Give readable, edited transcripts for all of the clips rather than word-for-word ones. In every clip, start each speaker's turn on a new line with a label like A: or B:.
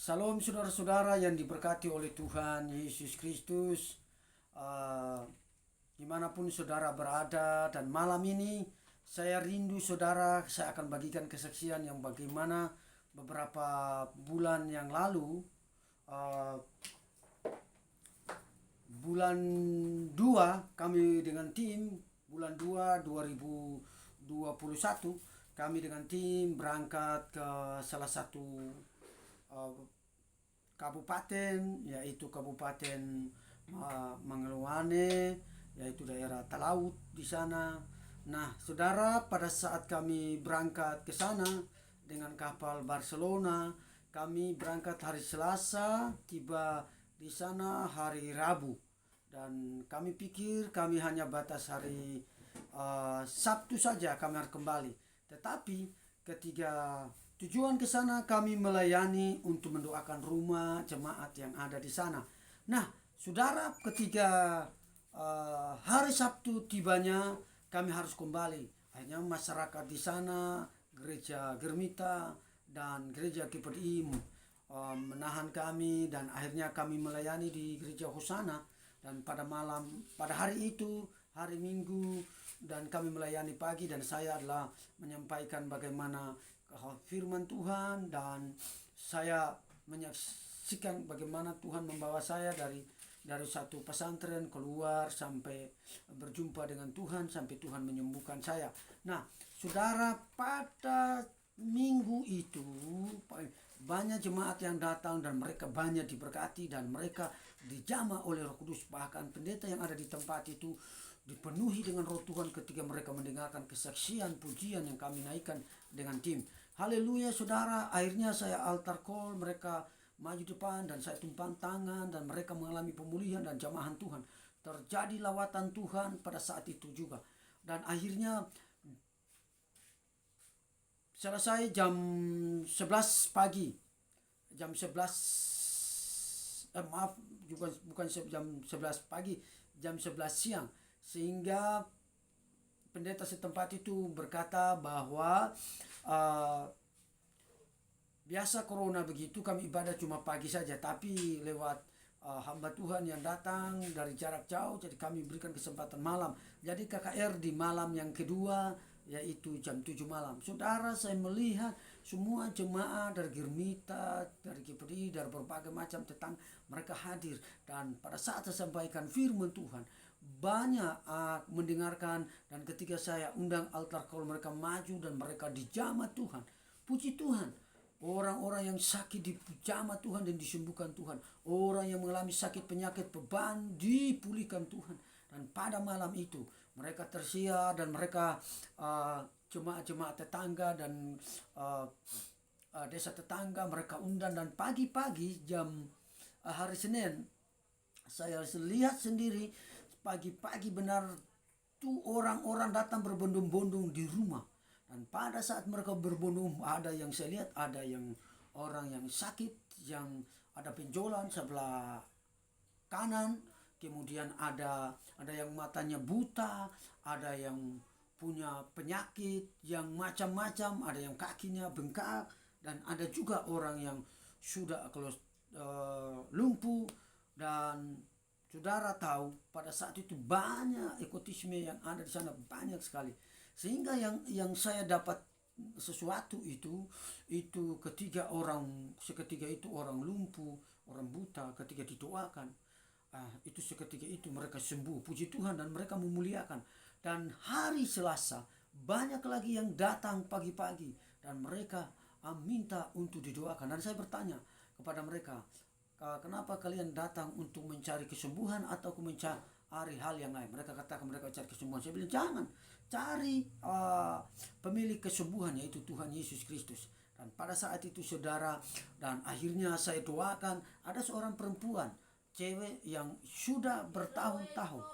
A: Salam saudara-saudara yang diberkati oleh Tuhan Yesus Kristus. Uh, Dimanapun saudara berada, dan malam ini saya rindu saudara. Saya akan bagikan kesaksian yang bagaimana beberapa bulan yang lalu, uh, bulan 2 kami dengan tim, bulan 2 2021 kami dengan tim berangkat ke salah satu uh, kabupaten, yaitu Kabupaten Mangeluane, yaitu daerah Talaut di sana. Nah, saudara, pada saat kami berangkat ke sana dengan kapal Barcelona, kami berangkat hari Selasa, tiba di sana hari Rabu. Dan kami pikir kami hanya batas hari Sabtu saja kami harus kembali. Tetapi ketika tujuan ke sana, kami melayani untuk mendoakan rumah jemaat yang ada di sana. Nah, saudara, ketika hari Sabtu tibanya, kami harus kembali. Akhirnya masyarakat di sana, gereja Germita dan gereja KPDI menahan kami, dan akhirnya kami melayani di gereja Hosana. Dan pada hari itu, hari Minggu, dan kami melayani pagi, dan saya adalah menyampaikan bagaimana firman Tuhan, dan saya menyaksikan bagaimana Tuhan membawa saya dari satu pesantren keluar sampai berjumpa dengan Tuhan, sampai Tuhan menyembuhkan saya. Nah, saudara, pada minggu itu banyak jemaat yang datang, dan mereka banyak diberkati, dan mereka dijamah oleh Roh Kudus. Bahkan pendeta yang ada di tempat itu dipenuhi dengan Roh Tuhan ketika mereka mendengarkan kesaksian pujian yang kami naikkan dengan tim. Haleluya, saudara. Akhirnya saya altar call, mereka maju depan, dan saya tumpang tangan, dan mereka mengalami pemulihan dan jamahan Tuhan. Terjadi lawatan Tuhan pada saat itu juga. Dan akhirnya selesai jam 11 pagi. Jam 11 bukan jam 11 pagi, jam 11 siang. Sehingga pendeta setempat itu berkata bahwa biasa corona begitu, kami ibadah cuma pagi saja, tapi lewat hamba Tuhan yang datang dari jarak jauh, jadi kami berikan kesempatan malam. Jadi KKR di malam yang kedua, yaitu jam 7 malam. Saudara, saya melihat semua jemaah dari Germita, dari KPDI, dari berbagai macam tetangga, mereka hadir. Dan pada saat saya sampaikan firman Tuhan, banyak mendengarkan. Dan ketika saya undang altar call, mereka maju dan mereka dijamah Tuhan. Puji Tuhan, orang-orang yang sakit dijamah Tuhan dan disembuhkan Tuhan. Orang yang mengalami sakit penyakit beban dipulihkan Tuhan. Dan pada malam itu mereka tersiar, dan mereka jemaat-jemaat tetangga dan desa tetangga mereka undang. Dan pagi-pagi jam hari Senin, saya lihat sendiri pagi-pagi benar tuh orang-orang datang berbondong-bondong di rumah. Dan pada saat mereka berbondong, ada yang saya lihat, ada yang orang yang sakit, yang ada benjolan sebelah kanan, kemudian ada yang matanya buta, ada yang punya penyakit yang macam-macam, ada yang kakinya bengkak, dan ada juga orang yang sudah lumpuh. Dan saudara tahu, pada saat itu banyak ekotisme yang ada di sana, banyak sekali. Sehingga yang saya dapat sesuatu itu seketika itu orang lumpuh, orang buta, ketika didoakan, itu seketika itu mereka sembuh. Puji Tuhan, dan mereka memuliakan. Dan hari Selasa banyak lagi yang datang pagi-pagi, dan mereka minta untuk didoakan. Dan saya bertanya kepada mereka, kenapa kalian datang untuk mencari kesembuhan atau mencari hal yang lain? Mereka katakan mereka cari kesembuhan. Saya bilang, jangan, cari pemilik kesembuhan, yaitu Tuhan Yesus Kristus. Dan pada saat itu, saudara, dan akhirnya saya doakan, ada seorang perempuan, cewek yang sudah bertahun-tahun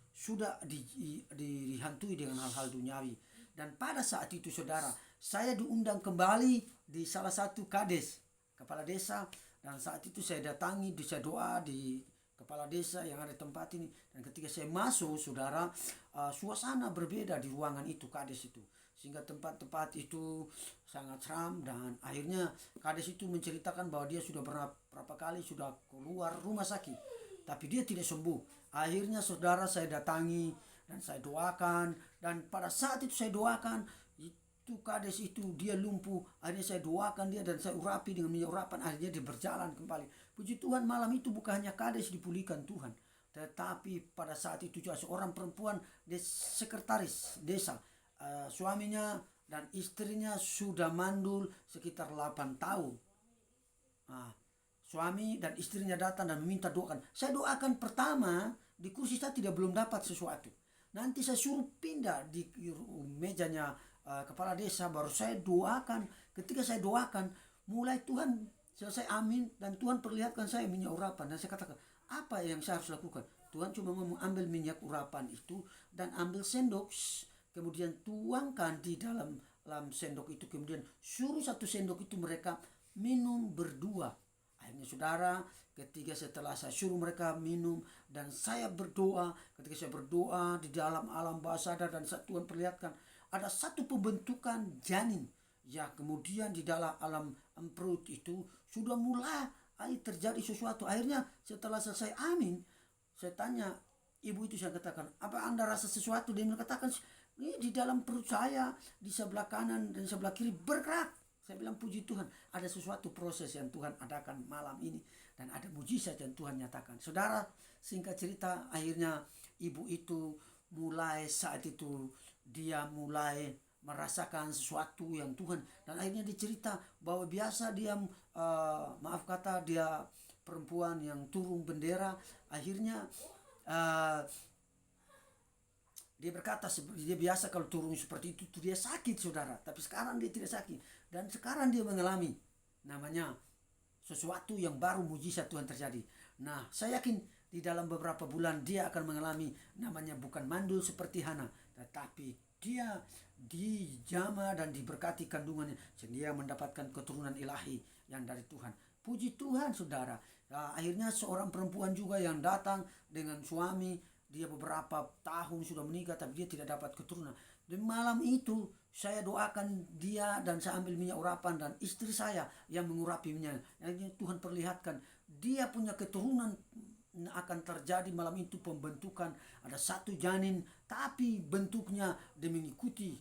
A: sudah dihantui dengan hal-hal duniawi. Dan pada saat itu, saudara, saya diundang kembali di salah satu kades, kepala desa. Dan saat itu saya datangi, saya doa di kepala desa yang ada di tempat ini. Dan ketika saya masuk, saudara, suasana berbeda di ruangan itu, kades itu. sehingga tempat-tempat itu sangat seram. Dan akhirnya kades itu menceritakan bahwa dia sudah berapa kali sudah keluar rumah sakit tapi dia tidak sembuh. Akhirnya saudara, saya datangi dan saya doakan, dan pada saat itu saya doakan itu kades itu dia lumpuh. Akhirnya saya doakan dia dan saya urapi dengan minyak urapan, akhirnya dia berjalan kembali. Puji Tuhan, malam itu bukan hanya kades dipulihkan Tuhan, tetapi pada saat itu juga seorang perempuan sekretaris desa, suaminya dan istrinya sudah mandul sekitar 8 tahun. Suami dan istrinya datang dan meminta doakan. Saya doakan pertama di kursi saya belum dapat sesuatu. Nanti saya suruh pindah di mejanya kepala desa, baru saya doakan. Ketika saya doakan, mulai Tuhan selesai amin dan Tuhan perlihatkan saya minyak urapan, dan saya katakan, apa yang saya harus lakukan? Tuhan cuma ngomong, ambil minyak urapan itu dan ambil sendok, kemudian tuangkan di dalam sendok itu, kemudian suruh satu sendok itu mereka minum berdua. Akhirnya saudara, ketika setelah saya suruh mereka minum dan saya berdoa, ketika saya berdoa di dalam alam bawah sadar dan Tuhan perlihatkan ada satu pembentukan janin, ya kemudian di dalam alam perut itu sudah mulai terjadi sesuatu. Akhirnya setelah selesai amin, saya tanya ibu itu, saya katakan, apa Anda rasa sesuatu? Dia mengatakan, ini di dalam perut saya, di sebelah kanan dan sebelah kiri bergerak. Saya bilang, puji Tuhan, ada sesuatu proses yang Tuhan adakan malam ini, dan ada mujizat yang Tuhan nyatakan. Saudara, singkat cerita, akhirnya ibu itu mulai saat itu dia mulai merasakan sesuatu yang Tuhan, dan akhirnya dicerita bahwa biasa dia maaf kata dia perempuan yang turun bendera. Akhirnya dia berkata dia biasa kalau turun seperti itu dia sakit saudara, tapi sekarang dia tidak sakit, dan sekarang dia mengalami namanya sesuatu yang baru, mujizat Tuhan terjadi. Nah, saya yakin di dalam beberapa bulan dia akan mengalami namanya bukan mandul seperti Hana, tetapi dia dijama dan diberkati kandungannya, sehingga dia mendapatkan keturunan ilahi yang dari Tuhan. Puji Tuhan saudara. Nah, akhirnya seorang perempuan juga yang datang dengan suami, dia beberapa tahun sudah menikah tapi dia tidak dapat keturunan. Dan malam itu saya doakan dia dan saya ambil minyak urapan dan istri saya yang mengurapi minyak. Akhirnya Tuhan perlihatkan dia punya keturunan akan terjadi malam itu, pembentukan ada satu janin tapi bentuknya mengikuti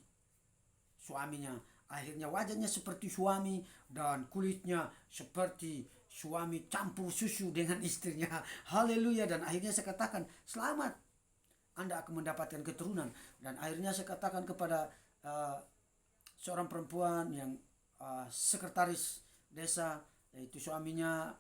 A: suaminya. Akhirnya wajahnya seperti suami dan kulitnya seperti suami campur susu dengan istrinya. Haleluya. Dan akhirnya saya katakan, selamat, Anda akan mendapatkan keturunan. Dan akhirnya saya katakan kepada seorang perempuan yang sekretaris desa, yaitu suaminya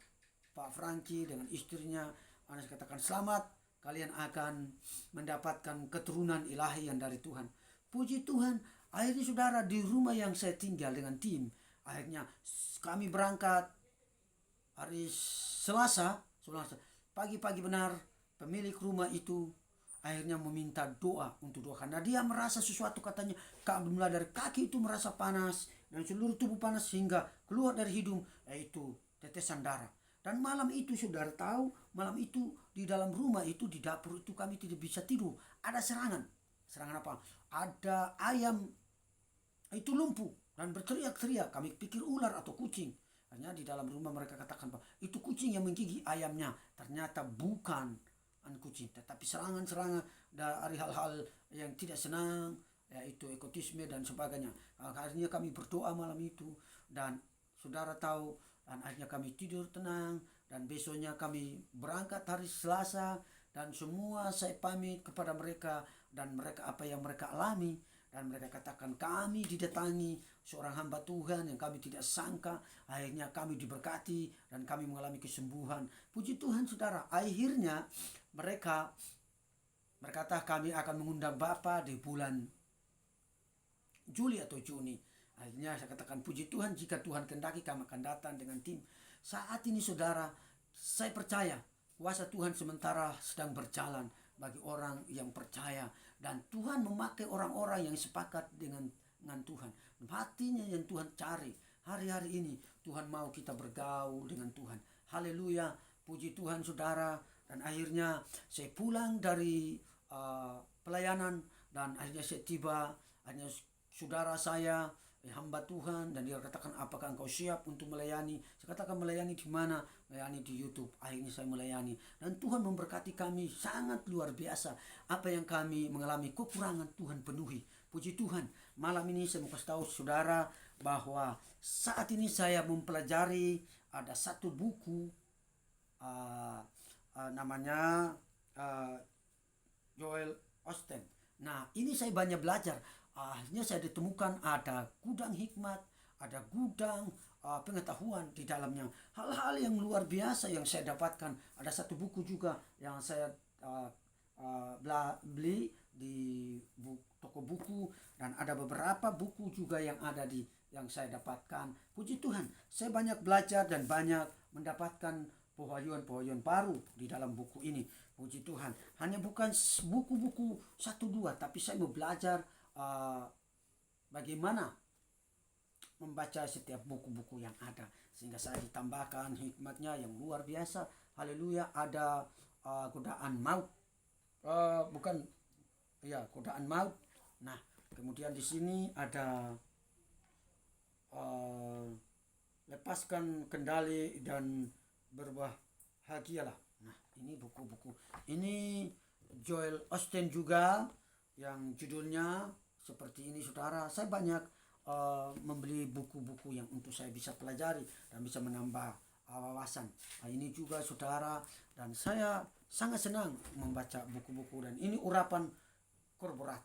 A: Pak Franky dengan istrinya, Anda saya katakan, selamat, kalian akan mendapatkan keturunan ilahi yang dari Tuhan. Puji Tuhan. Akhirnya saudara, di rumah yang saya tinggal dengan tim, akhirnya kami berangkat hari Selasa pagi-pagi benar, pemilik rumah itu akhirnya meminta doa untuk doa, karena dia merasa sesuatu, katanya mulai dari kaki itu merasa panas dan seluruh tubuh panas sehingga keluar dari hidung yaitu tetesan darah. Dan malam itu saudara tahu, malam itu di dalam rumah itu, di dapur itu kami tidak bisa tidur, ada serangan apa? Ada ayam itu lumpuh dan berteriak-teriak. Kami pikir ular atau kucing. Hanya di dalam rumah mereka katakan bahwa itu kucing yang menggigit ayamnya. Ternyata bukan kucing, tetapi serangan-serangan dari hal-hal yang tidak senang, yaitu ekotisme dan sebagainya. Akhirnya kami berdoa malam itu, dan saudara tahu, dan akhirnya kami tidur tenang, dan besoknya kami berangkat hari Selasa, dan semua saya pamit kepada mereka, dan mereka apa yang mereka alami, dan mereka katakan kami didatangi seorang hamba Tuhan yang kami tidak sangka. Akhirnya kami diberkati dan kami mengalami kesembuhan. Puji Tuhan saudara. Akhirnya mereka berkata kami akan mengundang Bapak di bulan Juli atau Juni. Akhirnya saya katakan, puji Tuhan, jika Tuhan kehendaki kami akan datang dengan tim. Saat ini saudara, saya percaya kuasa Tuhan sementara sedang berjalan bagi orang yang percaya, dan Tuhan memakai orang-orang yang sepakat dengan Tuhan. Hatinya yang Tuhan cari. Hari-hari ini Tuhan mau kita bergaul dengan Tuhan. Haleluya. Puji Tuhan saudara. Dan akhirnya saya pulang dari pelayanan, dan akhirnya saya tiba, akhirnya saudara saya hamba Tuhan, dan dia katakan, apakah engkau siap untuk melayani? Saya katakan, melayani di mana? Melayani di YouTube. Akhirnya saya melayani, dan Tuhan memberkati kami sangat luar biasa. Apa yang kami mengalami kekurangan, Tuhan penuhi. Puji Tuhan. Malam ini saya mau kasih tahu saudara bahwa saat ini saya mempelajari ada satu buku namanya Joel Osteen. Nah, ini saya banyak belajar. Akhirnya saya ditemukan ada gudang hikmat, ada gudang pengetahuan di dalamnya. Hal-hal yang luar biasa yang saya dapatkan. Ada satu buku juga yang saya beli di toko buku, dan ada beberapa buku juga yang ada yang saya dapatkan. Puji Tuhan, saya banyak belajar dan banyak mendapatkan pewahyuan baru di dalam buku ini. Puji Tuhan, hanya bukan buku-buku 1-2, tapi saya mau belajar bagaimana membaca setiap buku-buku yang ada, sehingga saya ditambahkan hikmatnya yang luar biasa. Haleluya. Ada godaan maut, godaan maut. Nah, kemudian di sini ada lepaskan kendali dan berbahagialah. Nah, ini buku-buku ini Joel Osteen juga, yang judulnya seperti ini, saudara. Saya banyak membeli buku-buku yang untuk saya bisa pelajari dan bisa menambah wawasan. Nah, ini juga saudara, dan saya sangat senang membaca buku-buku, dan ini urapan korporat.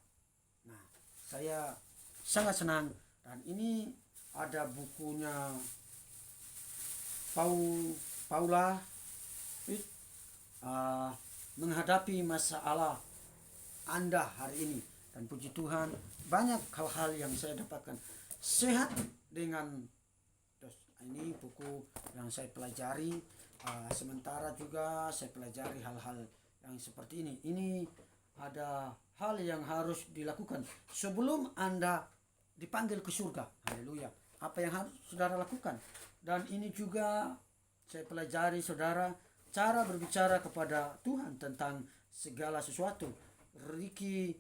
A: Nah, saya sangat senang. Dan ini ada bukunya Paula menghadapi masalah Anda hari ini. Dan puji Tuhan, banyak hal-hal yang saya dapatkan. Sehat dengan ini buku yang saya pelajari. Sementara juga saya pelajari hal-hal yang seperti ini. Ini ada hal yang harus dilakukan sebelum Anda dipanggil ke surga. Haleluya. Apa yang harus saudara lakukan? Dan ini juga saya pelajari, saudara, cara berbicara kepada Tuhan tentang segala sesuatu. Ricky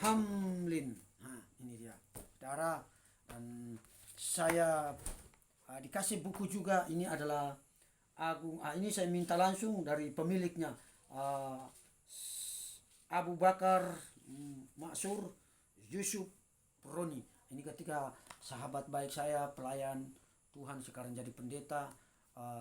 A: Hamlin. Nah, ini dia, saudara. Dan saya dikasih buku juga. Ini adalah Agung. Ini saya minta langsung dari pemiliknya, Abu Bakar Maksur Yusuf Roni. Ini ketika sahabat baik saya, pelayan Tuhan, sekarang jadi pendeta.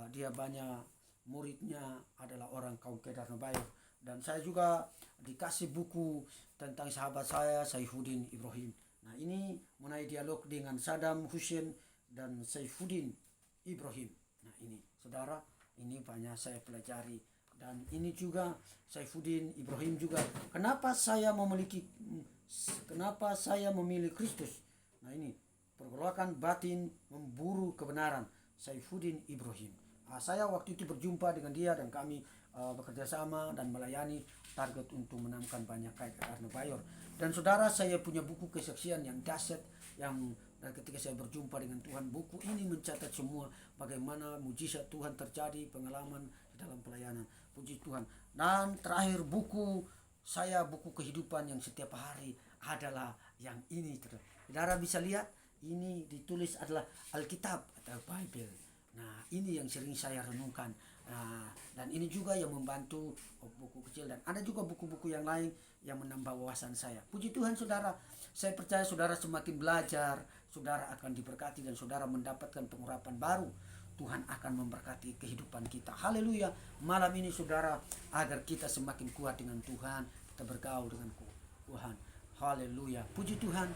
A: Dia banyak muridnya adalah orang kaum Kedar Nabayo. Dan saya juga dikasih buku tentang sahabat saya, Saifuddin Ibrahim. Nah, ini mengenai dialog dengan Saddam Hussein dan Saifuddin Ibrahim. Nah, ini saudara, ini banyak saya pelajari. Dan ini juga Saifuddin Ibrahim juga. Kenapa saya memilih Kristus? Nah, ini pergolakan batin memburu kebenaran, Saifuddin Ibrahim. Saya waktu itu berjumpa dengan dia, dan kami bekerja sama dan melayani target untuk menangkan banyak KKR Bayor. Dan saudara, saya punya buku kesaksian yang dahsyat, yang dan ketika saya berjumpa dengan Tuhan, buku ini mencatat semua bagaimana mujizat Tuhan terjadi, pengalaman di dalam pelayanan. Puji Tuhan. Dan terakhir buku saya, buku kehidupan yang setiap hari adalah yang ini. Saudara bisa lihat, ini ditulis adalah Alkitab atau Bible. Nah, ini yang sering saya renungkan. Nah, dan ini juga yang membantu buku kecil, dan ada juga buku-buku yang lain yang menambah wawasan saya. Puji Tuhan, saudara. Saya percaya saudara semakin belajar, saudara akan diberkati, dan saudara mendapatkan pengurapan baru. Tuhan akan memberkati kehidupan kita. Haleluya. Malam ini saudara, agar kita semakin kuat dengan Tuhan, kita bergaul dengan Tuhan. Haleluya. Puji Tuhan.